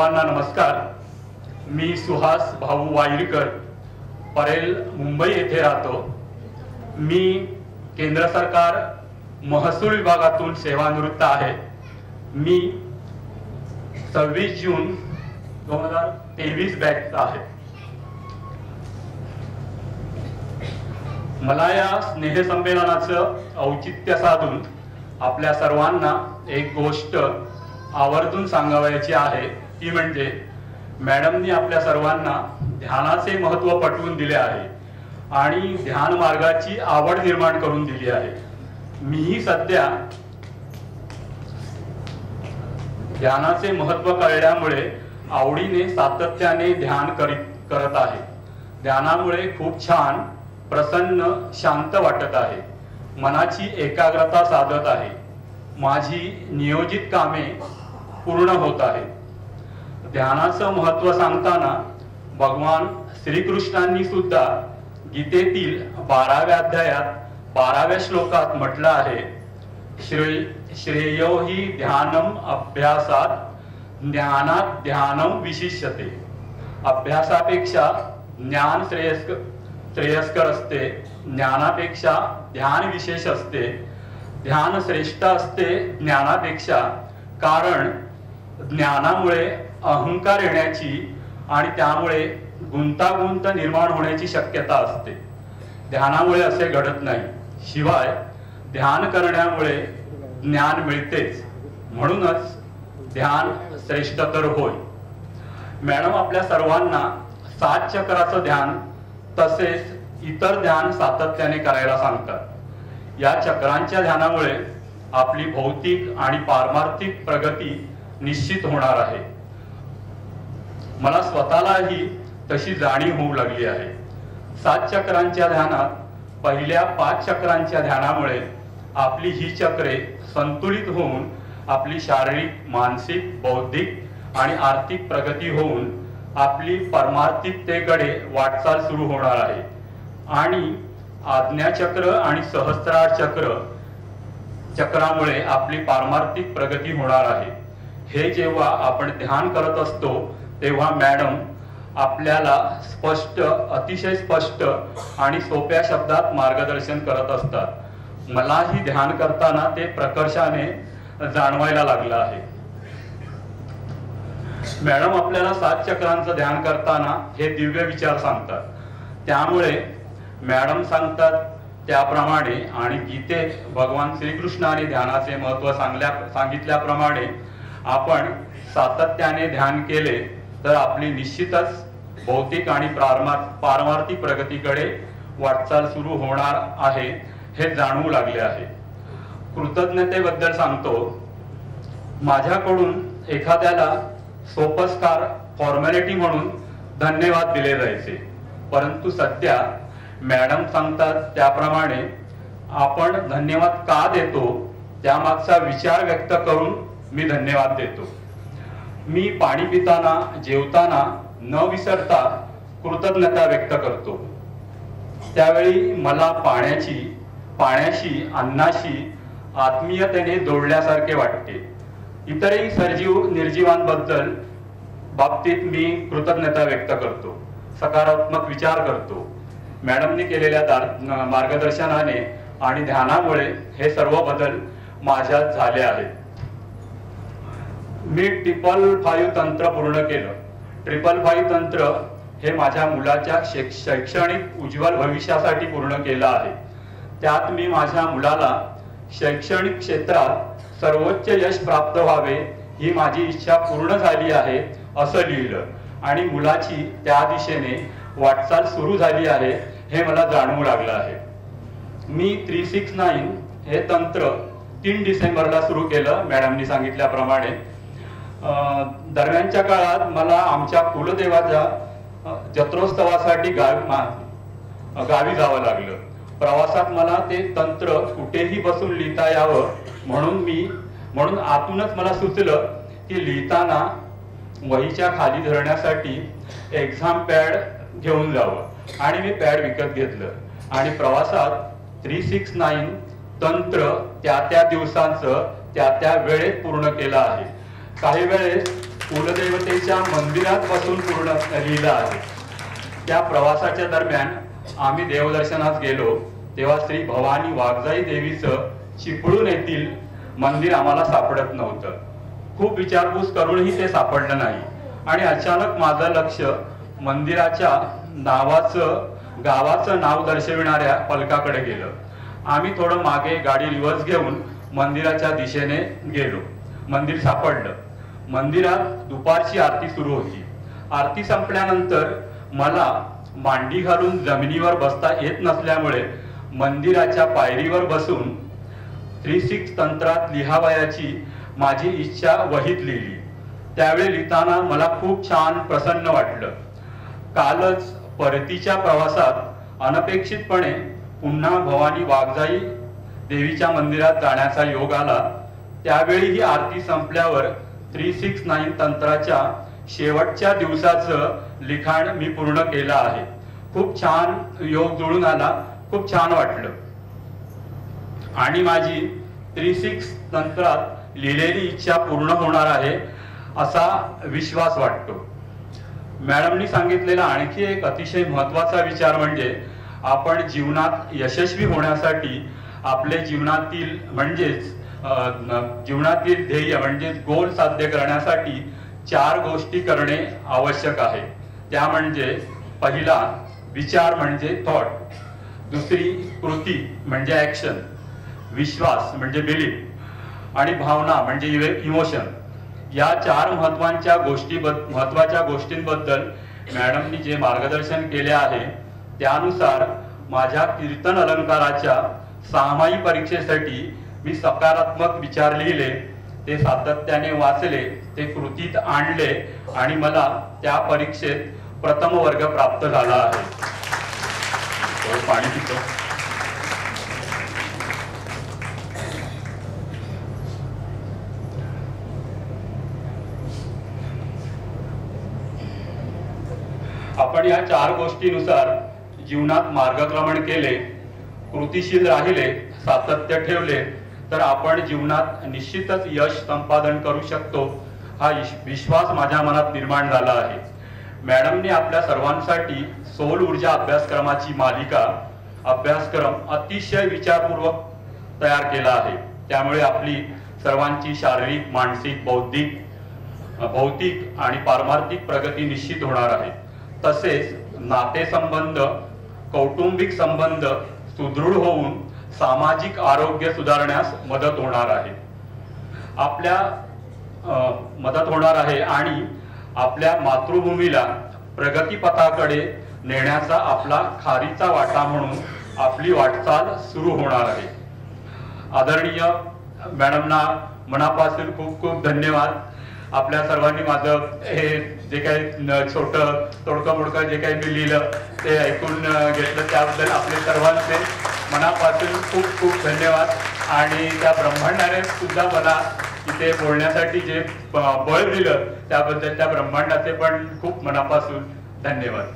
सर्वांना नमस्कार। मी सुहास भाऊ वाईरकर, परेल मुंबई येथे राहतो। मी केंद्र सरकार महसूल विभागातून सेवानिवृत्त आहे। मी 26 जून 2023 बॅचचा आहे। मला या स्नेहसंमेलनाचं औचित्य साधून आपल्या सर्वांना एक गोष्ट आवर्जून सांगावयाची आहे, ती म्हणजे मॅडमनी आपल्या सर्वांना ध्यानाचे महत्त्व पटवून दिले आहे आणि ध्यान मार्गाची आवड निर्माण करून दिली आहे। मीही सध्या ध्यानाचे महत्त्व कळल्यामुळे आवडीने सातत्याने ध्यान करत आहे। ध्यानामुळे खूप छान, प्रसन्न, शांत वाटत आहे। मनाची एकाग्रता साधत आहे। माझी नियोजित कामे पूर्ण होत आहेत। ध्यानाचं महत्त्व सांगताना भगवान श्रीकृष्णांनी सुद्धा गीतेतील 12व्या अध्यायात 12व्या श्लोकात म्हटलं आहे, श्रेयो हि ध्यानम अभ्यासात ज्ञानात ध्यानम विशिष्यते। अभ्यासापेक्षा ज्ञान श्रेयस्कर असते, ज्ञानापेक्षा ध्यान विशेष असते, ध्यान श्रेष्ठ असते ज्ञानापेक्षा, कारण ज्ञानामुळे अहंकार येण्याची आणि त्यामुळे गुंतागुंत निर्माण होण्याची शक्यता असते। ध्यानामुळे असे घडत नाही। शिवाय ध्यान करण्यामुळे ज्ञान मिळतेच, म्हणूनच ध्यान श्रेष्ठ तर होय। मॅडम आपल्या सर्वांना 7 चक्राचं ध्यान तसेच इतर ध्यान सातत्याने करायला सांगतात। या चक्रांच्या ध्यानामुळे आपली भौतिक आणि पारमार्थिक प्रगती निश्चित होणार आहे। मला स्वतःलाही तशी जाणीव होऊ लागली आहे। 7 चक्रांच्या ध्यानात पहिल्या 5 चक्रांच्या ध्यानामुळे आपली ही चक्रे संतुलित होऊन आपली शारीरिक, मानसिक, बौद्धिक आणि आर्थिक प्रगती होऊन आपली परमार्थिकतेकडे वाटचाल सुरू होणार आहे आणि आज्ञाचक्र आणि सहस्त्रार चक्रामुळे आपली पारमार्थिक प्रगती होणार आहे। हे जेव्हा आपण ध्यान करत असतो तेव्हा मॅडम आपल्याला स्पष्ट, अतिशय स्पष्ट आणि सोप्या शब्दात मार्गदर्शन करत असतात। मलाही ध्यान करताना ते प्रकर्षाने जाणवायला लागलं आहे। मॅडम आपल्याला 7 चक्रांचं ध्यान करताना हे दिव्य विचार सांगतात। त्यामुळे मॅडम सांगतात त्याप्रमाणे आणि गीतेत भगवान श्रीकृष्णाने ध्यानाचे महत्त्व सांगितल्याप्रमाणे आपण सातत्याने ध्यान केले तर आपली निश्चितच भौतिक आणि पारमार्थिक प्रगतीकडे वाटचाल सुरू होणार आहे, हे जाणवू लागले आहे। कृतज्ञतेबद्दल सांगतो। माझ्याकडून एखाद्याला सोपस्कार, फॉर्मॅलिटी म्हणून धन्यवाद दिले जायचे, परंतु सध्या मॅडम सांगतात त्याप्रमाणे आपण धन्यवाद का देतो त्यामागचा विचार व्यक्त करून मी धन्यवाद देतो। मी पाणी पिताना, जेवताना न विसरता कृतज्ञता व्यक्त करतो। त्यावेळी मला पाण्याशी, अन्नाशी आत्मीयतेने जोडल्यासारखे वाटते। इतरही सजीव निर्जीवांबद्दल बाबतीत मी कृतज्ञता व्यक्त करतो, सकारात्मक विचार करतो। मॅडमने केलेल्या मार्गदर्शनाने आणि ध्यानामुळे हे सर्व बदल माझ्यात झाले आहेत। मी 555 तंत्र पूर्ण केलं। 555 तंत्र हे माझ्या मुलाच्या शैक्षणिक उज्ज्वल भविष्यासाठी पूर्ण केलं आहे। त्यात मी माझ्या मुलाला शैक्षणिक क्षेत्रात सर्वोच्च यश प्राप्त व्हावे ही माझी इच्छा पूर्ण झाली आहे असं लिहिलं आणि मुलाची त्या दिशेने वाटचाल सुरू झाली आहे हे मला जाणवू लागलं आहे। मी 369 हे तंत्र 3 डिसेंबरला सुरू केलं मॅडमनी सांगितल्याप्रमाणे। दरम्यानच्या काळात मला आमच्या कुलदेवाच्या जत्रोत्सवासाठी गावी जावं लागलं। प्रवासात मला ते तंत्र कुठेही बसून लिहिता यावं म्हणून आतूनच मला सुचलं की लिहिताना वहीच्या खाली धरण्यासाठी एक्झाम पॅड घेऊन जावं आणि मी पॅड विकत घेतलं आणि प्रवासात 369 तंत्र त्या दिवसांचं त्या वेळेत पूर्ण केलं आहे। काही वेळेस कुलदेवतेच्या मंदिरात बसून पूर्ण लिहिलं आहे. त्या प्रवासाच्या दरम्यान आम्ही देवदर्शनास गेलो तेव्हा श्री भवानी वाघजाई देवीचं चिपळूण येथील मंदिर आम्हाला सापडत नव्हतं. खूप विचारपूस करूनही ते सापडलं नाही आणि अचानक माझं लक्ष मंदिराच्या गावाचं नाव दर्शविणाऱ्या फलकाकडे गेलं. आम्ही थोडं मागे गाडी रिव्हर्स घेऊन मंदिराच्या दिशेने गेलो. मंदिर सापडलं. मंदिरात दुपारची आरती सुरू होती. आरती संपल्यानंतर मला मांडी घालून जमिनीवर बसता येत नसल्यामुळे मंदिराच्या पायरीवर बसून 3-6 तंत्रात लिहावयाची माझी इच्छा वहीत लिहिली. त्यावेळी लिहिताना मला खूप छान प्रसन्न वाटलं. कालच परतीच्या प्रवासात अनपेक्षितपणे पुन्हा भवानी वाघजाई देवीच्या मंदिरात जाण्याचा योग आला. त्यावेळी ही आरती संपल्यावर 369 तंत्राच्या शेवटच्या दिवसाचं लिखाण मी पूर्ण केलं आहे. खूप छान योग जुळून आला. खूप छान वाटलं आणि माझी 36 तंत्रात लिहिलेली इच्छा पूर्ण होणार आहे असा विश्वास वाटतो. मॅडमनी सांगितलेला आणखी एक अतिशय महत्त्वाचा विचार म्हणजे आपण जीवनात यशस्वी होण्यासाठी आपले जीवनातील ध्येय म्हणजे गोल साध्य करण्यासाठी 4 गोष्टी करणे आवश्यक आहे. त्या म्हणजे पहिला विचार म्हणजे थॉट, दुसरी कृती म्हणजे ऍक्शन, विश्वास म्हणजे बिलीफ आणि भावना म्हणजे इमोशन. या 4 महत्वाच्या गोष्टींबद्दल मॅडमनी जे मार्गदर्शन केले आहे त्यानुसार माझ्या कीर्तन अलंकाराच्या 6माही परीक्षेसाठी मी सकारात्मक विचार लिहिले, ते सातत्याने वाचले, ते कृतीत आणले आणि मला त्या परीक्षेत प्रथम वर्ग प्राप्त झाला आहे. पाणी पितो. आपण या 4 गोष्टीनुसार जीवनात मार्गक्रमण केले, कृतीशील राहिले, सातत्य ठेवले तर आपण जीवनात निश्चितच यश संपादन करू शकतो हा विश्वास माझ्या मनात निर्माण झाला आहे. मॅडमने आपल्या सर्वांसाठी सौर ऊर्जा अभ्यासक्रमाची मालिका अभ्यासक्रम अतिशय विचारपूर्वक तयार केला आहे. त्यामुळे आपली सर्वांची शारीरिक, मानसिक, भौतिक आणि पारमार्थिक प्रगती निश्चित होणार आहे. तसेच नातेसंबंध, कौटुंबिक संबंध सुदृढ होऊन सामाजिक आरोग्य सुधारण्यास मदत होणार आहे आणि आपल्या मातृभूमीला प्रगतीपथाकडे नेण्याचा आपला खारीचा वाटा म्हणून आपली वाटचाल सुरू होणार आहे. आदरणीय मॅडमना मनापासून खूप खूप धन्यवाद. आपल्या सर्वांनी माझं हे जे काही छोटं तोडकं मोडकं जे काही मी लिहिलं ते ऐकून घेतलं त्याबद्दल आपले सर्वांचे मनापासून खूप खूप धन्यवाद. आणि त्या ब्रह्मांडाने सुद्धा मला इथे बोलण्यासाठी जे बळ दिलं त्याबद्दल त्या ब्रह्मांडाचे पण खूप मनापासून धन्यवाद.